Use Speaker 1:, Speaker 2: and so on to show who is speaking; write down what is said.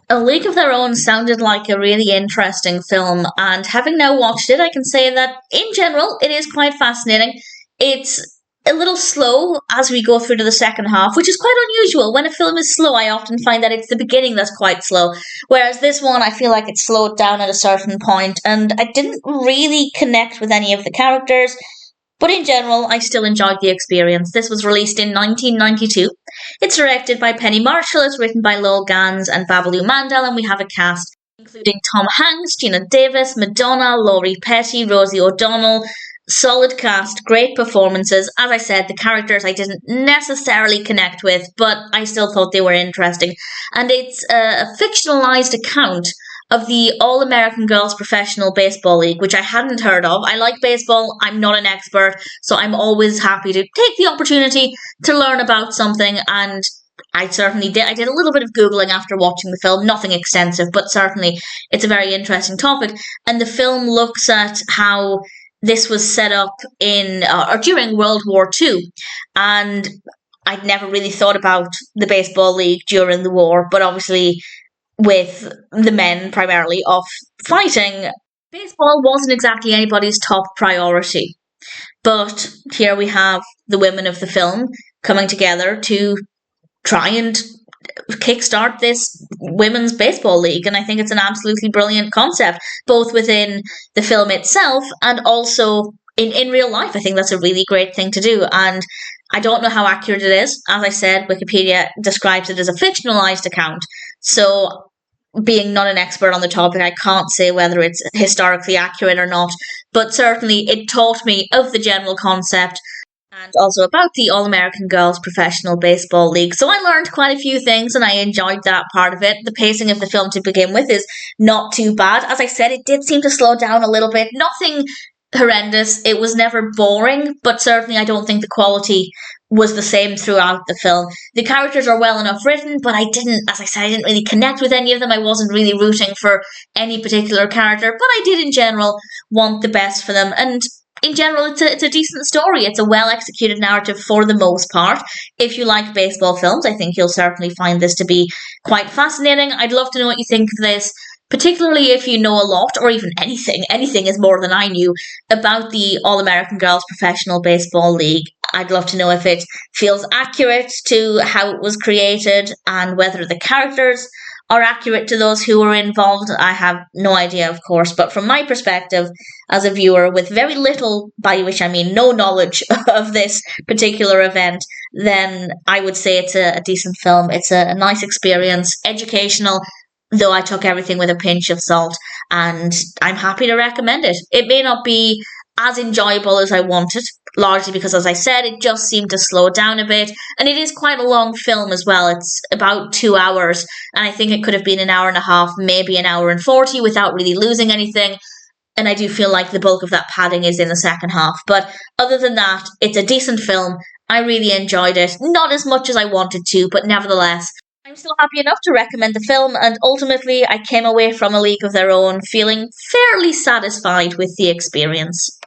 Speaker 1: A League of Their Own sounded like a really interesting film, and having now watched it, I can say that in general, it is quite fascinating. It's a little slow as we go through to the second half, which is quite unusual. When a film is slow, I often find that it's the beginning that's quite slow. Whereas this one, I feel like it slowed down at a certain point, and I didn't really connect with any of the characters. But in general, I still enjoyed the experience. This was released in 1992. It's directed by Penny Marshall, it's written by Lowell Gans and Babalu Mandel, and we have a cast including Tom Hanks, Geena Davis, Madonna, Laurie Petty, Rosie O'Donnell. Solid cast, great performances. As I said, the characters I didn't necessarily connect with, but I still thought they were interesting. And it's a fictionalized account of the All-American Girls Professional Baseball League, which I hadn't heard of. I like baseball, I'm not an expert, so I'm always happy to take the opportunity to learn about something, and I certainly did. I did a little bit of Googling after watching the film, nothing extensive, but certainly it's a very interesting topic. And the film looks at how this was set up in or during World War II, and I'd never really thought about the baseball league during the war, but obviously with the men primarily off fighting, baseball wasn't exactly anybody's top priority. But here we have the women of the film coming together to try and kickstart this women's baseball league, and I think it's an absolutely brilliant concept, both within the film itself and also in real life. I think that's a really great thing to do, and I don't know how accurate it is. As I said, Wikipedia describes it as a fictionalized account, so being not an expert on the topic, I can't say whether it's historically accurate or not, but certainly it taught me of the general concept and also about the All-American Girls Professional Baseball League. So I learned quite a few things, and I enjoyed that part of it. The pacing of the film to begin with is not too bad. As I said, it did seem to slow down a little bit. Nothing horrendous. It was never boring, but certainly I don't think the quality was the same throughout the film. The characters are well enough written, but I didn't, as I said, I didn't really connect with any of them. I wasn't really rooting for any particular character, but I did in general want the best for them. And in general, it's a decent story. It's a well-executed narrative for the most part. If you like baseball films, I think you'll certainly find this to be quite fascinating. I'd love to know what you think of this, particularly if you know a lot, or even anything. Anything is more than I knew about the All-American Girls Professional Baseball League. I'd love to know if it feels accurate to how it was created and whether the characters are accurate to those who were involved. I have no idea, of course, but from my perspective as a viewer with very little, by which I mean no knowledge of this particular event, then I would say it's a decent film. It's a nice experience, educational, though I took everything with a pinch of salt, and I'm happy to recommend it. It may not be as enjoyable as I wanted, largely because, as I said, it just seemed to slow down a bit, and it is quite a long film as well. It's about 2 hours, and I think it could have been an hour and a half, maybe an hour and 40 without really losing anything, and I do feel like the bulk of that padding is in the second half. But other than that, it's a decent film. I really enjoyed it, not as much as I wanted to, but nevertheless, I'm still happy enough to recommend the film, and ultimately I came away from A League of Their Own feeling fairly satisfied with the experience.